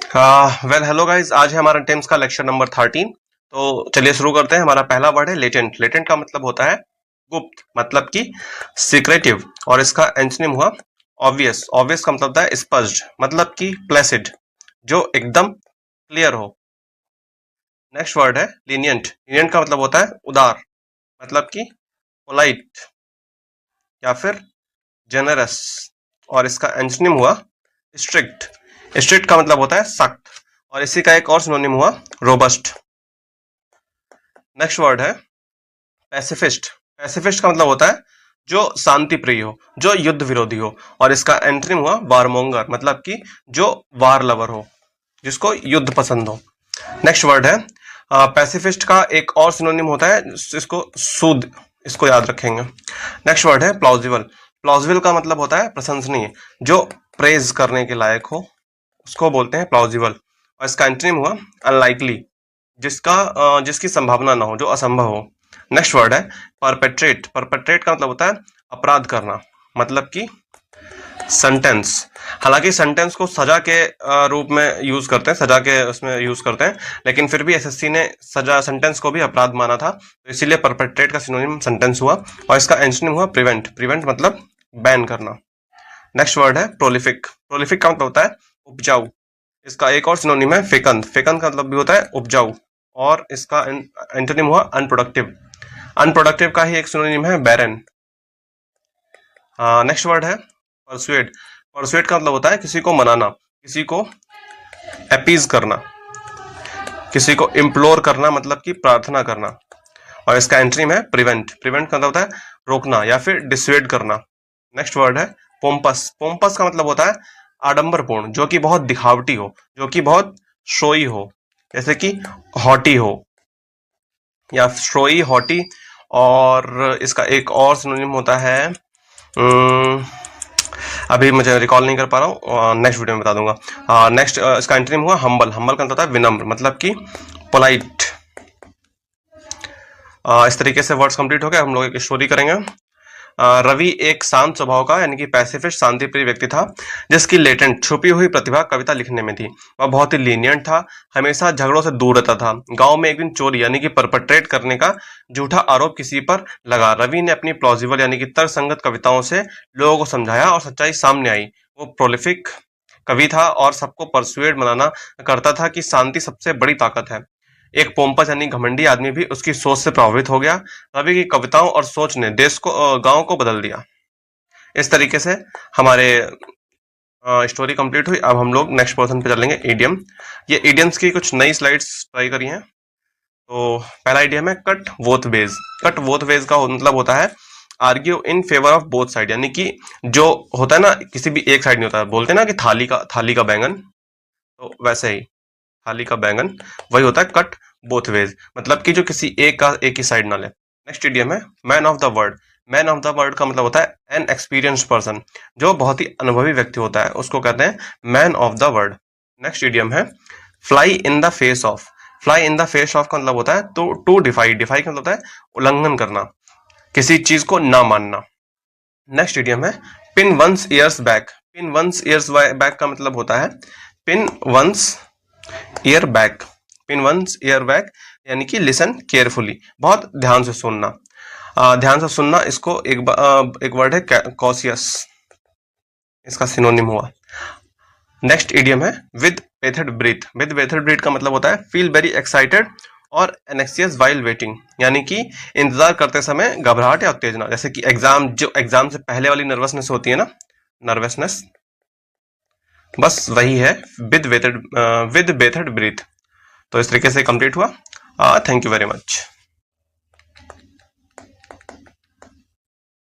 Well hello guys, आज है हमारा टेम्स का लेक्चर नंबर 13। तो चलिए शुरू करते हैं। हमारा पहला वर्ड है लेटेंट। लेटेंट का मतलब होता है गुप्त, मतलब कि सीक्रेटिव, और इसका एंटोनिम हुआ ऑब्वियस। ऑब्वियस का मतलब होता है स्पष्ट, मतलब कि प्लेसिड, जो एकदम क्लियर हो। नेक्स्ट वर्ड है लीनियंट। लीनियंट का मतलब होता है उदार, मतलब कि पोलाइट या फिर जेनरस, और इसका एंटोनिम हुआ स्ट्रिक्ट। स्ट्रिक्ट का मतलब होता है सख्त, और इसी का एक और सिनोनिम हुआ रोबस्ट। नेक्स्ट वर्ड है पैसिफिस्ट। पैसिफिस्ट का मतलब होता है जो शांति प्रिय हो, जो युद्ध विरोधी हो, और इसका एंटोनिम हुआ वारमोंगर, मतलब कि जो वार लवर हो, जिसको युद्ध पसंद हो। नेक्स्ट वर्ड है पैसिफिस्ट का एक और सिनोनिम होता है, इसको सूद, इसको याद रखेंगे। नेक्स्ट वर्ड है प्लॉजिबल। प्लॉजिबल का मतलब होता है प्रशंसनीय, जो प्रेज करने के लायक हो, उसको बोलते हैं प्लॉजिबल, और इसका एंटोनिम हुआ अनलाइकली, जिसकी संभावना ना हो, जो असंभव हो। नेक्स्ट वर्ड है परपेट्रेट। परपेट्रेट का मतलब होता है अपराध करना, मतलब कि सेंटेंस। हालांकि सेंटेंस को सजा के रूप में यूज करते हैं, सजा के उसमें यूज करते हैं, लेकिन फिर भी एसएससी ने सजा सेंटेंस को भी अपराध माना था, तो इसीलिए परपेट्रेट का सिनोनिम सेंटेंस हुआ, और इसका एंटोनिम हुआ प्रिवेंट। प्रिवेंट मतलब बैन करना। नेक्स्ट वर्ड है प्रोलिफिक। प्रोलिफिक का मतलब होता है उपजाऊ। इसका एक और सिनोनिम है फेकंद। फेकंद का मतलब भी होता है उपजाऊ, और इसका एंटोनिम हुआ अनप्रोडक्टिव। अनप्रोडक्टिव का ही एक सिनोनिम है बैरन। नेक्स्ट वर्ड है परसुएड। परसुएड का मतलब होता है किसी को मनाना, किसी को अपीज करना, किसी को इम्प्लोर करना, मतलब कि प्रार्थना करना, और इसका एंटोनिम है प्रिवेंट। प्रिवेंट का मतलब होता है रोकना या फिर डिसवेड करना। नेक्स्ट वर्ड है पोम्पस। पोम्पस का मतलब होता है आडंबरपूर्ण, जो कि बहुत दिखावटी हो, जो कि बहुत शोई हो, जैसे कि हॉटी हो, या शोई, हॉटी। और इसका एक और सिनोनिम होता है, अभी मुझे रिकॉल नहीं कर पा रहा हूँ, नेक्स्ट वीडियो में बता दूंगा। नेक्स्ट इसका एंटोनिम हुआ हम्बल। हम्बल का मतलब होता है विनम्र, मतलब कि पोलाइट। इस तरीके से वर्ड्स कंप्लीट हो गए। हम लोग एक स्टोरी करेंगे। रवि एक शांत स्वभाव का यानी कि पैसिफिस्ट शांतिप्रिय व्यक्ति था, जिसकी लेटेंट छुपी हुई प्रतिभा कविता लिखने में थी। वह बहुत ही लीनियंट था, हमेशा झगड़ों से दूर रहता था। गांव में एक दिन चोरी यानी कि परपट्रेट करने का झूठा आरोप किसी पर लगा। रवि ने अपनी प्लॉजिबल यानी कि तर्कसंगत कविताओं से लोगों को समझाया और सच्चाई सामने आई। वो प्रोलिफिक कवि था और सबको परसुएड बनाना करता था कि शांति सबसे बड़ी ताकत है। एक पोम्पस यानी घमंडी आदमी भी उसकी सोच से प्रभावित हो गया। रवि की कविताओं और सोच ने देश को, गांव को बदल दिया। इस तरीके से हमारे स्टोरी कंप्लीट हुई। अब हम लोग नेक्स्ट पर्सन पे चलेंगे, इडियम। ये इडियम्स की कुछ नई स्लाइड्स ट्राई करी हैं। तो पहला इडियम है cut both ways. Cut both ways का मतलब होता है argue in favour of both side, यानी कि जो होता है ना, किसी भी एक साइड नहीं होता है। बोलते हैं ना कि थाली का बैंगन, तो वैसे ही थाली का बैंगन वही होता है कट बोथ वेज, मतलब कि जो किसी एक ही साइड ना ले। नेक्स्ट इडियम है man of the word. Man of the word का मतलब होता है एन एक्सपीरियंस्ड पर्सन, जो बहुत ही अनुभवी व्यक्ति होता है, उसको कहते हैं man of the word. Next idiom है fly in the face of. Fly in the face of का मतलब होता है तो टू डिफाई। डिफाई का मतलब होता है उल्लंघन करना, किसी चीज को ना मानना। नेक्स्ट इडियम है pin one's years back. Pin one's years back का मतलब होता है pin one's year back. Pin one's year back यानी कि लिसन केयरफुली, बहुत ध्यान से सुनना। ध्यान से सुनना, इसको एक वर्ड है कॉशियस, इसका सिनोनिम हुआ। नेक्स्ट इडियम है with bated breath. With bated breath का मतलब होता है फील वेरी एक्साइटेड और एनेक्सियस वाइल वेटिंग, यानी कि इंतजार करते समय घबराहट या उत्तेजना, जैसे कि एग्जाम से पहले वाली नर्वसनेस होती है ना, नर्वसनेस, बस वही है विद बेथड ब्रीथ। तो इस तरीके से कंप्लीट हुआ। Thank you very much.